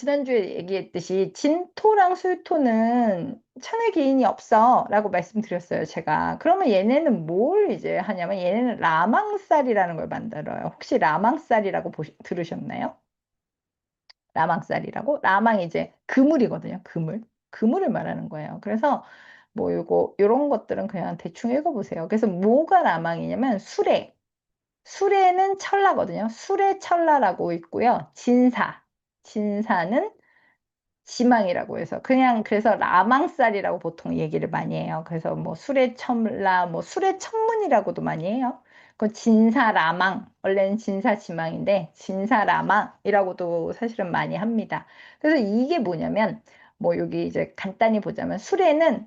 지난주에 얘기했듯이 진토랑 술토는 천의 기인이 없어라고 말씀드렸어요, 제가. 그러면 얘네는 뭘 이제 하냐면 얘네는 라망살이라는 걸 만들어요. 혹시 라망살이라고 들으셨나요? 라망살이라고? 라망이 이제 그물이거든요. 그물. 그물을 말하는 거예요. 그래서 뭐 요런 것들은 그냥 대충 읽어보세요. 그래서 뭐가 라망이냐면 수레. 수레는 철라거든요. 수레 철라라고 있고요. 진사. 진사는 지망이라고 해서 그냥 그래서 라망살이라고 보통 얘기를 많이 해요. 그래서 뭐 수레첨라, 뭐 수레천문이라고도 많이 해요. 그 진사라망, 원래는 진사지망인데 진사라망이라고도 사실은 많이 합니다. 그래서 이게 뭐냐면 뭐 여기 이제 간단히 보자면 수레는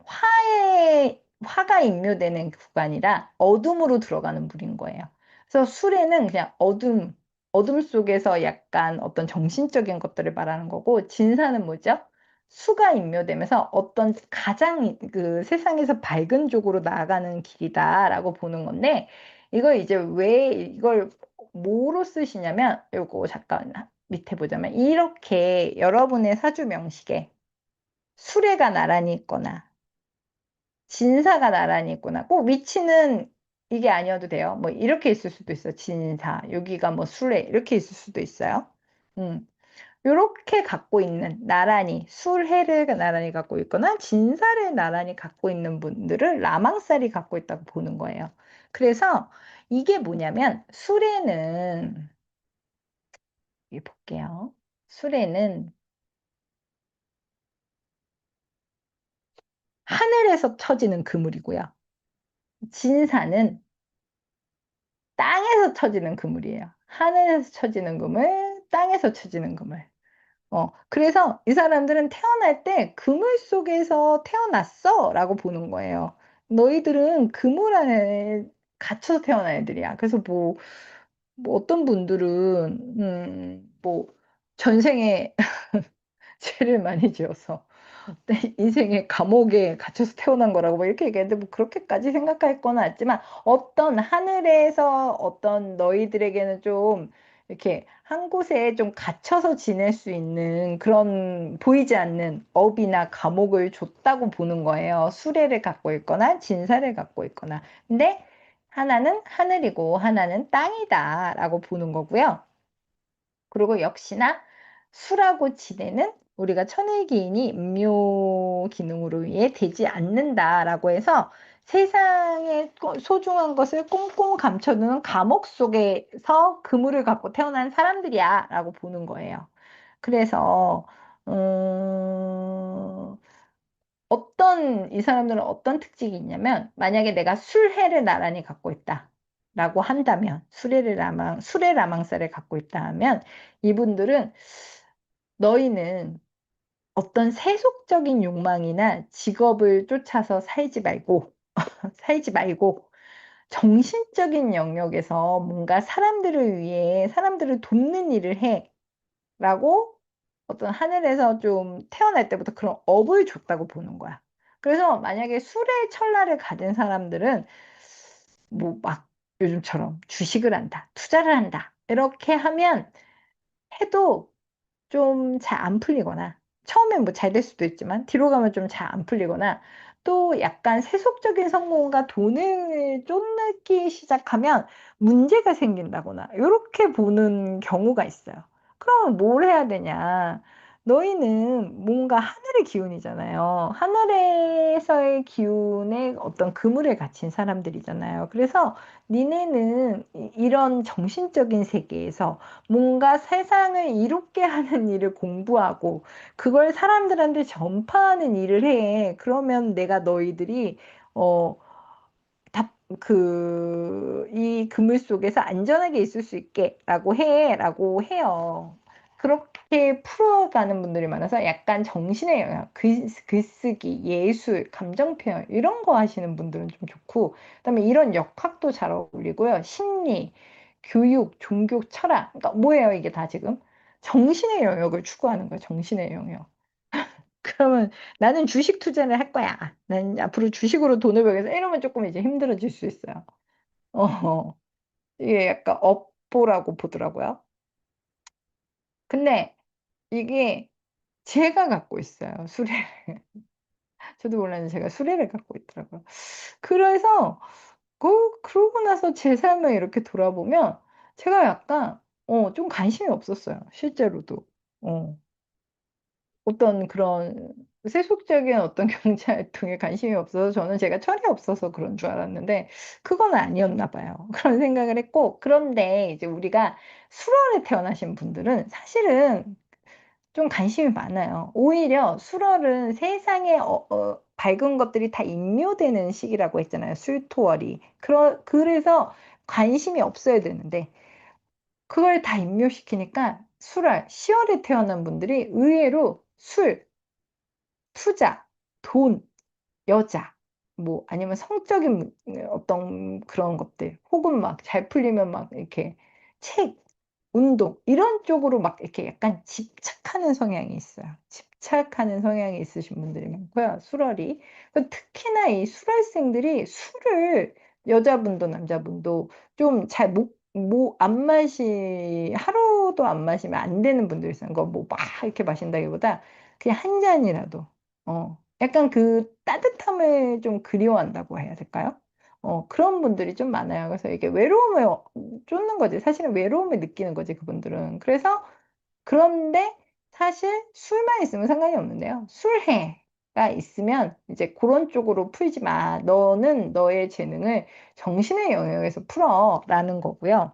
화가 임묘되는 구간이라 어둠으로 들어가는 물인 거예요. 그래서 수레는 그냥 어둠 속에서 약간 어떤 정신적인 것들을 말하는 거고, 진사는 뭐죠? 수가 임묘되면서 어떤 가장 그 세상에서 밝은 쪽으로 나아가는 길이다라고 보는 건데, 이걸 이제 왜 이걸 뭐로 쓰시냐면, 요거 잠깐 밑에 보자면, 이렇게 여러분의 사주 명식에 수레가 나란히 있거나, 진사가 나란히 있구나. 꼭 위치는 이게 아니어도 돼요. 뭐 이렇게 있을 수도 있어. 진사. 여기가 뭐 수레. 이렇게 있을 수도 있어요. 음. 요렇게 갖고 있는 나란히 술해를 나란히 갖고 있거나 진사를 나란히 갖고 있는 분들을 라망살이 갖고 있다고 보는 거예요. 그래서 이게 뭐냐면 수레는 여기 볼게요. 수레는 하늘에서 쳐지는 그물이고요. 진사는 땅에서 쳐지는 그물이에요. 하늘에서 쳐지는 그물, 땅에서 쳐지는 그물. 그래서 이 사람들은 태어날 때 그물 속에서 태어났어 라고 보는 거예요. 너희들은 그물 안에 갇혀서 태어난 애들이야. 그래서 뭐 어떤 분들은, 뭐, 전생에 죄를 많이 지어서 내 인생의 감옥에 갇혀서 태어난 거라고 뭐 이렇게 얘기했는데 뭐 그렇게까지 생각할 건 없지만 어떤 하늘에서 어떤 너희들에게는 좀 이렇게 한 곳에 좀 갇혀서 지낼 수 있는 그런 보이지 않는 업이나 감옥을 줬다고 보는 거예요. 수레를 갖고 있거나 진사를 갖고 있거나. 근데 하나는 하늘이고 하나는 땅이다라고 보는 거고요. 그리고 역시나 수라고 지내는 우리가 천일기인이 음료 기능으로 인해 되지 않는다라고 해서 세상의 소중한 것을 꽁꽁 감춰두는 감옥 속에서 그물을 갖고 태어난 사람들이야 라고 보는 거예요. 그래서 이 사람들은 어떤 특징이 있냐면, 만약에 내가 술해를 나란히 갖고 있다. 라고 한다면, 수레라망살을 갖고 있다 하면, 이분들은 너희는 어떤 세속적인 욕망이나 직업을 쫓아서 살지 말고, 정신적인 영역에서 뭔가 사람들을 위해 사람들을 돕는 일을 해. 라고 어떤 하늘에서 좀 태어날 때부터 그런 업을 줬다고 보는 거야. 그래서 만약에 술에 천라를 가진 사람들은 뭐 막 요즘처럼 주식을 한다, 투자를 한다, 이렇게 하면 해도 좀 잘 안 풀리거나 처음엔 뭐 잘 될 수도 있지만 뒤로 가면 좀 잘 안 풀리거나 또 약간 세속적인 성공과 돈을 쫓기 시작하면 문제가 생긴다거나 이렇게 보는 경우가 있어요. 그럼 뭘 해야 되냐? 너희는 뭔가 하늘의 기운이잖아요. 하늘에서의 기운에 어떤 그물에 갇힌 사람들이잖아요. 그래서 니네는 이런 정신적인 세계에서 뭔가 세상을 이롭게 하는 일을 공부하고 그걸 사람들한테 전파하는 일을 해. 그러면 내가 너희들이 어, 이 그물 속에서 안전하게 있을 수 있게라고 해라고 해요. 그렇게 풀어가는 분들이 많아서 약간 정신의 영역, 글쓰기, 예술, 감정 표현 이런 거 하시는 분들은 좀 좋고, 그다음에 이런 역학도 잘 어울리고요. 심리, 교육, 종교, 철학, 그러니까 뭐예요 이게 다 지금 정신의 영역을 추구하는 거예요. 정신의 영역. 그러면 나는 주식 투자를 할 거야. 난 앞으로 주식으로 돈을 벌겠어. 이러면 조금 이제 힘들어질 수 있어요. 어, 이게 약간 업보라고 보더라고요. 근데 이게 제가 갖고 있어요. 수레. 저도 몰랐는데 제가 수레를 갖고 있더라고요. 그래서 그러고 나서 제 삶을 이렇게 돌아보면 제가 약간 좀 관심이 없었어요, 실제로도. 어. 어떤 그런 세속적인 어떤 경제 활동에 관심이 없어서 저는 제가 철이 없어서 그런 줄 알았는데 그건 아니었나 봐요. 그런 생각을 했고, 그런데 이제 우리가 수월에 태어나신 분들은 사실은 좀 관심이 많아요. 오히려 수월은 세상에 밝은 것들이 다 인묘되는 시기라고 했잖아요. 술토월이. 그래서 관심이 없어야 되는데 그걸 다 인묘시키니까 수월, 10월에 태어난 분들이 의외로 술, 투자, 돈, 여자, 뭐 아니면 성적인 어떤 그런 것들, 혹은 막 잘 풀리면 막 이렇게 책, 운동 이런 쪽으로 막 이렇게 약간 집착하는 성향이 있어요. 집착하는 성향이 있으신 분들이 많고요. 술월이. 특히나 이 술월생들이 술을, 여자분도 남자분도 좀 잘 안 하루도 안 마시면 안 되는 분들 있어요. 그거 뭐 막 이렇게 마신다기보다 그냥 한 잔이라도. 약간 그 따뜻함을 좀 그리워한다고 해야 될까요? 그런 분들이 좀 많아요. 그래서 이게 외로움을 쫓는 거지. 사실은 외로움을 느끼는 거지, 그분들은. 그래서, 그런데 사실 술만 있으면 상관이 없는데요. 술해가 있으면 이제 그런 쪽으로 풀지 마. 너는 너의 재능을 정신의 영역에서 풀어라는 거고요.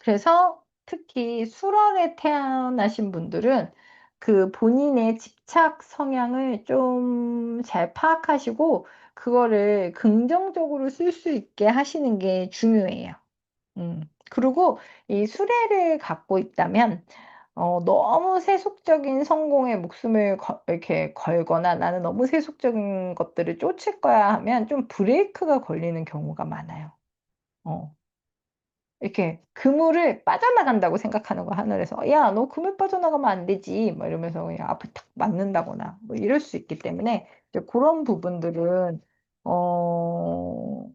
그래서 특히 술월에 태어나신 분들은 그 본인의 집착 성향을 좀 잘 파악하시고 그거를 긍정적으로 쓸 수 있게 하시는 게 중요해요. 그리고 이 수레를 갖고 있다면 너무 세속적인 성공에 목숨을 이렇게 걸거나 나는 너무 세속적인 것들을 쫓을 거야 하면 좀 브레이크가 걸리는 경우가 많아요. 어. 이렇게 그물을 빠져나간다고 생각하는 거, 하늘에서. 야, 너 그물 빠져나가면 안 되지. 뭐 이러면서 그냥 앞에 탁 맞는다거나 뭐 이럴 수 있기 때문에 이제 그런 부분들은 하고,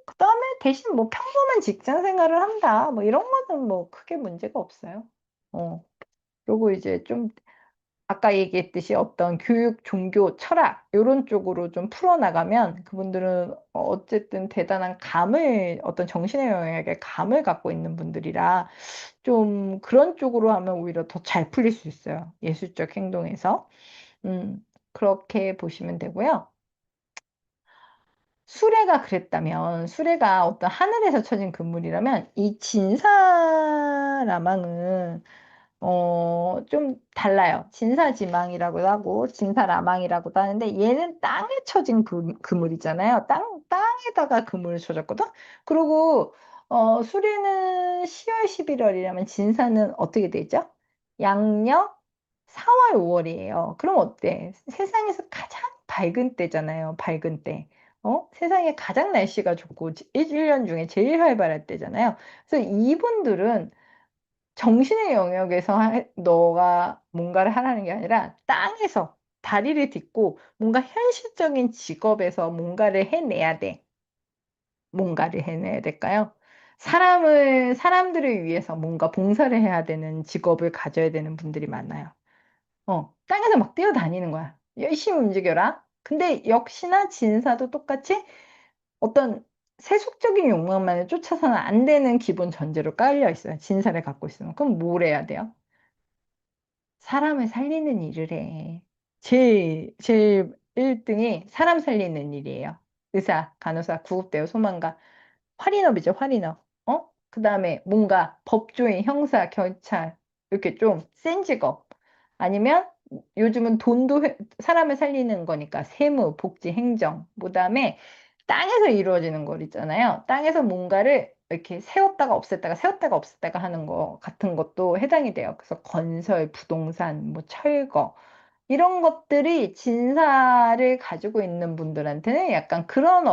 그다음에 대신 뭐 평범한 직장 생활을 한다. 뭐 이런 거는 뭐 크게 문제가 없어요. 어. 그리고 이제 좀 아까 얘기했듯이 어떤 교육, 종교, 철학 요런 쪽으로 좀 풀어나가면 그분들은 어쨌든 대단한 감을, 어떤 정신의 영역에 감을 갖고 있는 분들이라 좀 그런 쪽으로 하면 오히려 더 잘 풀릴 수 있어요. 예술적 행동에서. 그렇게 보시면 되고요. 수레가 그랬다면, 수레가 어떤 하늘에서 쳐진 금물이라면 이 진사라망은 좀 달라요. 진사지망이라고도 하고 진사라망이라고도 하는데 얘는 땅에 쳐진 그물이잖아요. 땅에다가 그물을 쳐졌거든. 그리고 수리는 10월, 11월이라면 진사는 어떻게 되죠? 양력 4월, 5월이에요. 그럼 어때? 세상에서 가장 밝은 때잖아요. 밝은 때. 세상에 가장 날씨가 좋고 1년 중에 제일 활발할 때잖아요. 그래서 이분들은 정신의 영역에서 너가 뭔가를 하라는 게 아니라 땅에서 다리를 딛고 뭔가 현실적인 직업에서 뭔가를 해내야 돼. 뭔가를 해내야 될까요? 사람들을 위해서 뭔가 봉사를 해야 되는 직업을 가져야 되는 분들이 많아요. 땅에서 막 뛰어다니는 거야. 열심히 움직여라. 근데 역시나 진사도 똑같이 어떤 세속적인 욕망만을 쫓아서는 안 되는 기본 전제로 깔려 있어요. 진사를 갖고 있으면. 그럼 뭘 해야 돼요? 사람을 살리는 일을 해. 제일 1등이 사람 살리는 일이에요. 의사, 간호사, 구급대원, 소방관. 활인업이죠, 활인업. 그 다음에 뭔가 법조인, 형사, 경찰. 이렇게 좀 센 직업. 아니면 요즘은 돈도 사람을 살리는 거니까 세무, 복지, 행정. 그 다음에 땅에서 이루어지는 거 있잖아요. 땅에서 뭔가를 이렇게 세웠다가 없앴다가 세웠다가 없앴다가 하는 거 같은 것도 해당이 돼요. 그래서 건설, 부동산, 뭐 철거 이런 것들이 진사를 가지고 있는 분들한테는 약간 그런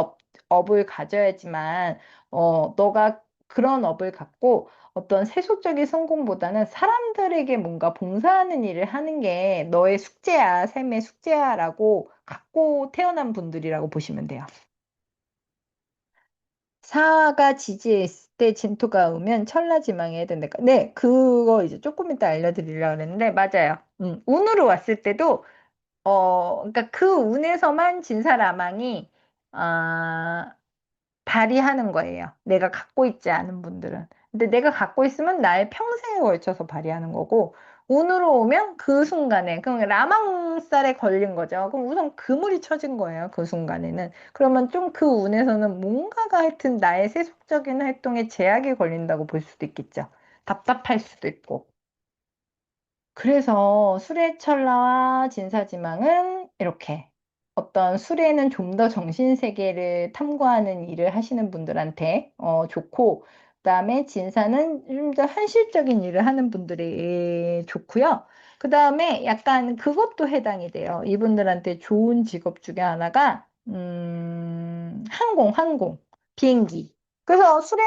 업을 가져야지만 너가 그런 업을 갖고 어떤 세속적인 성공보다는 사람들에게 뭔가 봉사하는 일을 하는 게 너의 숙제야, 삶의 숙제야라고 갖고 태어난 분들이라고 보시면 돼요. 사가 지지했을 때 진토가 오면 천라지망해야 된다. 네, 그거 이제 조금 이따 알려드리려고 그랬는데, 맞아요. 운으로 왔을 때도, 그러니까 그 운에서만 진사라망이, 아, 발휘하는 거예요. 내가 갖고 있지 않은 분들은. 근데 내가 갖고 있으면 나의 평생에 걸쳐서 발휘하는 거고, 운으로 오면 그 순간에, 그럼 라망살에 걸린 거죠. 그럼 우선 그물이 쳐진 거예요. 그 순간에는. 그러면 좀 그 운에서는 뭔가가 하여튼 나의 세속적인 활동에 제약이 걸린다고 볼 수도 있겠죠. 답답할 수도 있고. 그래서 수레철라와 진사지망은 이렇게 어떤 수레는 좀 더 정신세계를 탐구하는 일을 하시는 분들한테 좋고, 그다음에 진사는 좀 더 현실적인 일을 하는 분들이 좋고요. 그다음에 약간 그것도 해당이 돼요. 이분들한테 좋은 직업 중에 하나가 항공, 비행기. 그래서 수레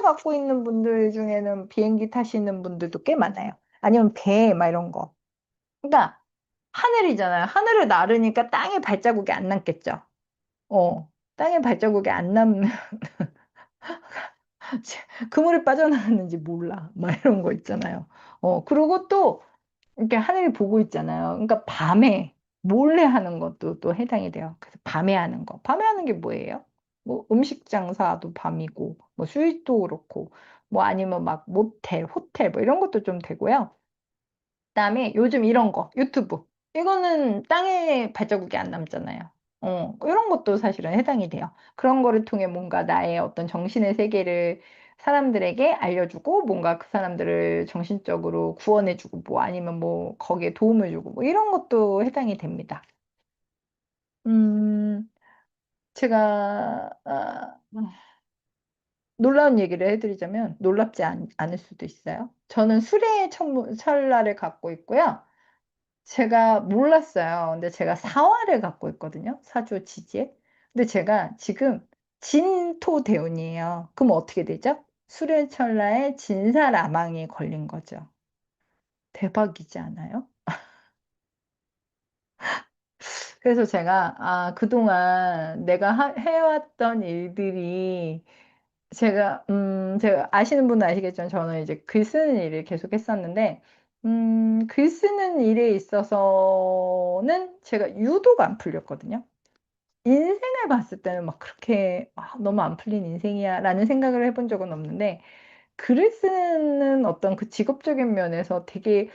갖고 있는 분들 중에는 비행기 타시는 분들도 꽤 많아요. 아니면 배, 막 이런 거. 그러니까 하늘이잖아요. 하늘을 나르니까 땅에 발자국이 안 남겠죠. 땅에 발자국이 안 남는 그물에 빠져나갔는지 몰라. 막 이런 거 있잖아요. 그리고 또 이렇게 하늘을 보고 있잖아요. 그러니까 밤에 몰래 하는 것도 또 해당이 돼요. 그래서 밤에 하는 거. 밤에 하는 게 뭐예요? 뭐 음식 장사도 밤이고, 뭐 수익도 그렇고, 뭐 아니면 막 모텔, 호텔 뭐 이런 것도 좀 되고요. 그다음에 요즘 이런 거 유튜브 이거는 땅에 발자국이 안 남잖아요. 이런 것도 사실은 해당이 돼요. 그런 거를 통해 뭔가 나의 어떤 정신의 세계를 사람들에게 알려주고 뭔가 그 사람들을 정신적으로 구원해주고 뭐 아니면 뭐 거기에 도움을 주고 뭐 이런 것도 해당이 됩니다. 음, 제가 놀라운 얘기를 해드리자면 놀랍지 않을 수도 있어요. 저는 수레의 철라를 갖고 있고요. 제가 몰랐어요. 근데 제가 사화를 갖고 있거든요. 사주 지지에. 근데 제가 지금 진토대운이에요. 그럼 어떻게 되죠? 수레철라에 진사라망이 걸린 거죠. 대박이지 않아요? 그래서 제가 그동안 내가 해왔던 일들이 제가 아시는 분은 아시겠지만 저는 이제 글 쓰는 일을 계속 했었는데 글 쓰는 일에 있어서는 제가 유독 안 풀렸거든요. 인생을 봤을 때는 막 그렇게 너무 안 풀린 인생이야 라는 생각을 해본 적은 없는데 글을 쓰는 어떤 그 직업적인 면에서 되게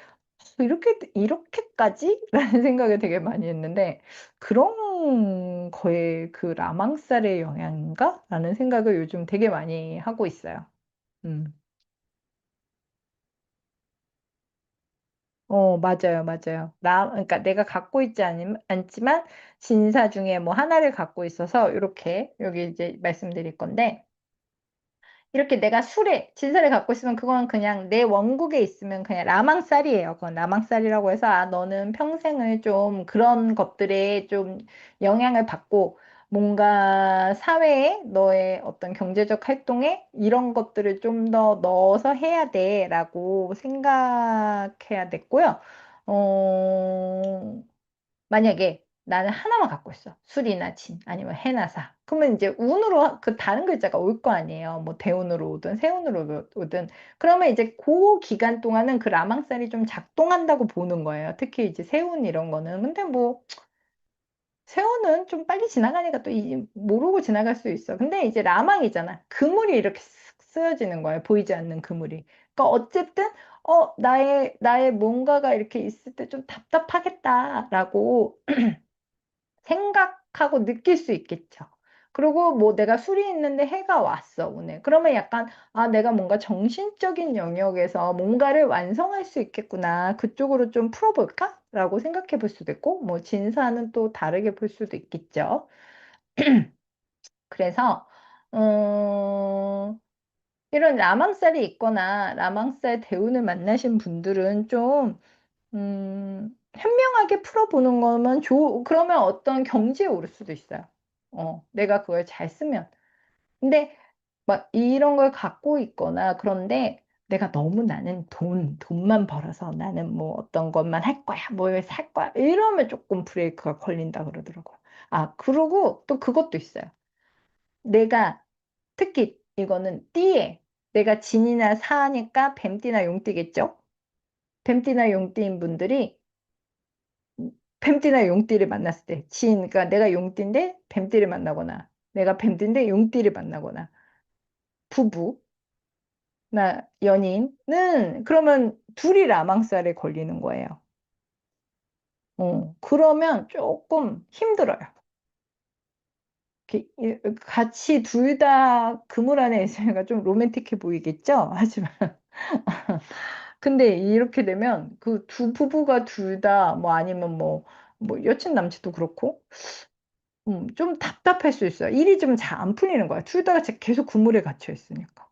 이렇게까지? 라는 생각을 되게 많이 했는데 그런 거에 그 라망살의 영향인가? 라는 생각을 요즘 되게 많이 하고 있어요. 음. 맞아요, 맞아요. 그러니까 내가 갖고 있지 않지만 진사 중에 뭐 하나를 갖고 있어서 이렇게 여기 이제 말씀드릴 건데 이렇게 내가 진설을 갖고 있으면 그건 그냥 내 원국에 있으면 그냥 라망살이에요. 그건 라망살이라고 해서 너는 평생을 좀 그런 것들에 좀 영향을 받고 뭔가 사회에 너의 어떤 경제적 활동에 이런 것들을 좀 더 넣어서 해야 돼라고 생각해야 됐고요. 어, 만약에 나는 하나만 갖고 있어. 술이나 진, 아니면 해나 사. 그러면 이제 운으로 그 다른 글자가 올 거 아니에요. 뭐 대운으로 오든 세운으로 오든. 그러면 이제 그 기간 동안은 그 라망살이 좀 작동한다고 보는 거예요. 특히 이제 세운 이런 거는. 근데 뭐 세운은 좀 빨리 지나가니까 또 모르고 지나갈 수 있어. 근데 이제 라망이잖아. 그물이 이렇게 쓱 쓰여지는 거예요. 보이지 않는 그물이. 그러니까 어쨌든 나의 뭔가가 이렇게 있을 때 좀 답답하겠다라고 생각하고 느낄 수 있겠죠. 그리고 뭐 내가 술이 있는데 해가 왔어, 오늘. 그러면 약간, 내가 뭔가 정신적인 영역에서 뭔가를 완성할 수 있겠구나. 그쪽으로 좀 풀어볼까? 라고 생각해 볼 수도 있고, 뭐 진사는 또 다르게 볼 수도 있겠죠. 그래서, 이런 라망살이 있거나 라망살 대운을 만나신 분들은 좀 현명하게 풀어보는 거면 그러면 어떤 경지에 오를 수도 있어요. 내가 그걸 잘 쓰면. 근데 막 이런 걸 갖고 있거나 그런데 내가 너무 나는 돈만 벌어서 나는 뭐 어떤 것만 할 거야, 뭘 살 거야. 이러면 조금 브레이크가 걸린다 그러더라고요. 그리고 또 그것도 있어요. 특히 이거는 띠에 내가 진이나 사니까 뱀띠나 용띠겠죠? 뱀띠나 용띠인 분들이 뱀띠나 용띠를 만났을 때 그러니까 내가 용띠인데 뱀띠를 만나거나 내가 뱀띠인데 용띠를 만나거나 부부나 연인은 그러면 둘이 라망살에 걸리는 거예요. 그러면 조금 힘들어요. 같이 둘 다 그물 안에 있으니까 좀 로맨틱해 보이겠죠? 하지만 근데 이렇게 되면 그 두 부부가 둘 다 뭐 아니면 뭐 여친 남친도 그렇고 좀 답답할 수 있어요. 일이 좀 잘 안 풀리는 거야. 둘 다 계속 그물에 갇혀 있으니까.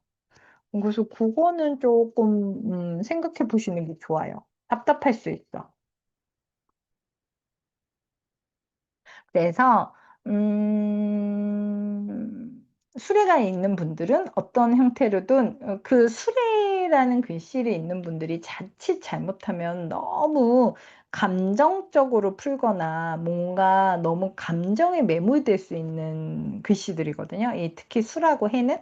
그래서 그거는 조금 생각해 보시는 게 좋아요. 답답할 수 있어. 그래서 수레가 있는 분들은 어떤 형태로든 그 수레라는 글씨를 있는 분들이 자칫 잘못하면 너무 감정적으로 풀거나 뭔가 너무 감정에 매몰될 수 있는 글씨들이거든요. 특히 수라고 해는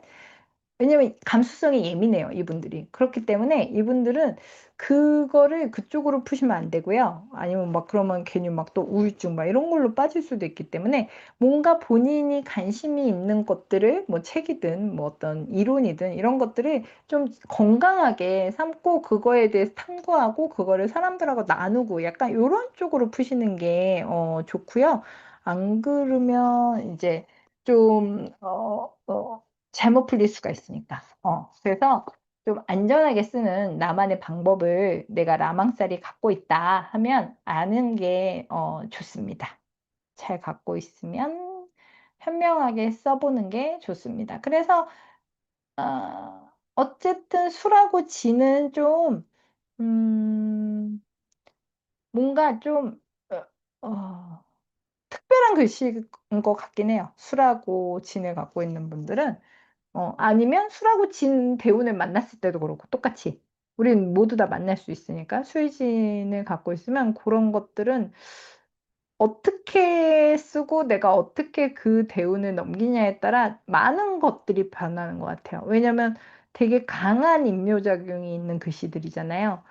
왜냐면 감수성이 예민해요, 이분들이. 그렇기 때문에 이분들은 그거를 그쪽으로 푸시면 안 되고요. 아니면 막 그러면 괜히 막 또 우울증 막 이런 걸로 빠질 수도 있기 때문에 뭔가 본인이 관심이 있는 것들을 뭐 책이든 뭐 어떤 이론이든 이런 것들을 좀 건강하게 삼고 그거에 대해서 탐구하고 그거를 사람들하고 나누고 약간 이런 쪽으로 푸시는 게 좋고요. 안 그러면 이제 좀 잘못 풀릴 수가 있으니까. 그래서 좀 안전하게 쓰는 나만의 방법을 내가 라망살이 갖고 있다 하면 아는 게 좋습니다. 잘 갖고 있으면 현명하게 써보는 게 좋습니다. 그래서 어쨌든 수라고 지는 좀 뭔가 좀 어, 특별한 글씨인 것 같긴 해요. 수라고 진을 갖고 있는 분들은 아니면 술하고 진 배우를 만났을 때도 그렇고 똑같이 우린 모두 다 만날 수 있으니까 수의진을 갖고 있으면 그런 것들은 어떻게 쓰고 내가 어떻게 그 대운을 넘기냐에 따라 많은 것들이 변하는 것 같아요. 왜냐면 되게 강한 임묘작용이 있는 글씨들이잖아요.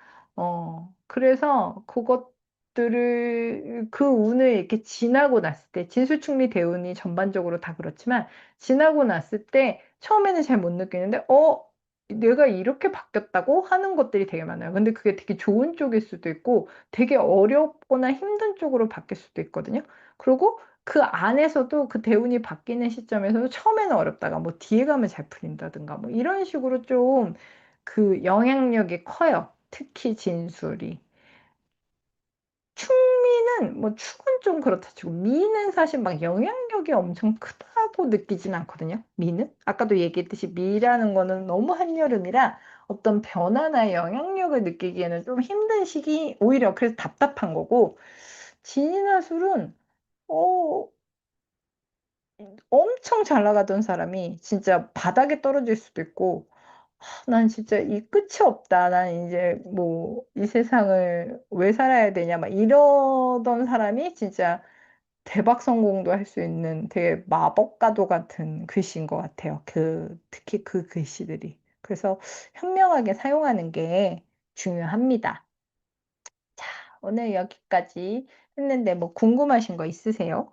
그래서 그것들을 그 운을 이렇게 지나고 났을 때 진술충리 대운이 전반적으로 다 그렇지만 지나고 났을 때 처음에는 잘 못 느끼는데 내가 이렇게 바뀌었다고 하는 것들이 되게 많아요. 근데 그게 되게 좋은 쪽일 수도 있고 되게 어렵거나 힘든 쪽으로 바뀔 수도 있거든요. 그리고 그 안에서도 그 대운이 바뀌는 시점에서도 처음에는 어렵다가 뭐 뒤에 가면 잘 풀린다든가 뭐 이런 식으로 좀 그 영향력이 커요. 특히 진술이. 충미는 뭐 축은 좀 그렇다 치고 미는 사실 막 영향력이 엄청 크다고 느끼진 않거든요. 미는 아까도 얘기했듯이 미라는 거는 너무 한여름이라 어떤 변화나 영향력을 느끼기에는 좀 힘든 시기 오히려 그래서 답답한 거고 진이나 술은 어 엄청 잘 나가던 사람이 진짜 바닥에 떨어질 수도 있고 난 진짜 이 끝이 없다. 난 이제 뭐 이 세상을 왜 살아야 되냐 막 이러던 사람이 진짜 대박 성공도 할 수 있는 되게 마법과도 같은 글씨인 것 같아요. 특히 그 글씨들이. 그래서 현명하게 사용하는 게 중요합니다. 자, 오늘 여기까지 했는데 뭐 궁금하신 거 있으세요?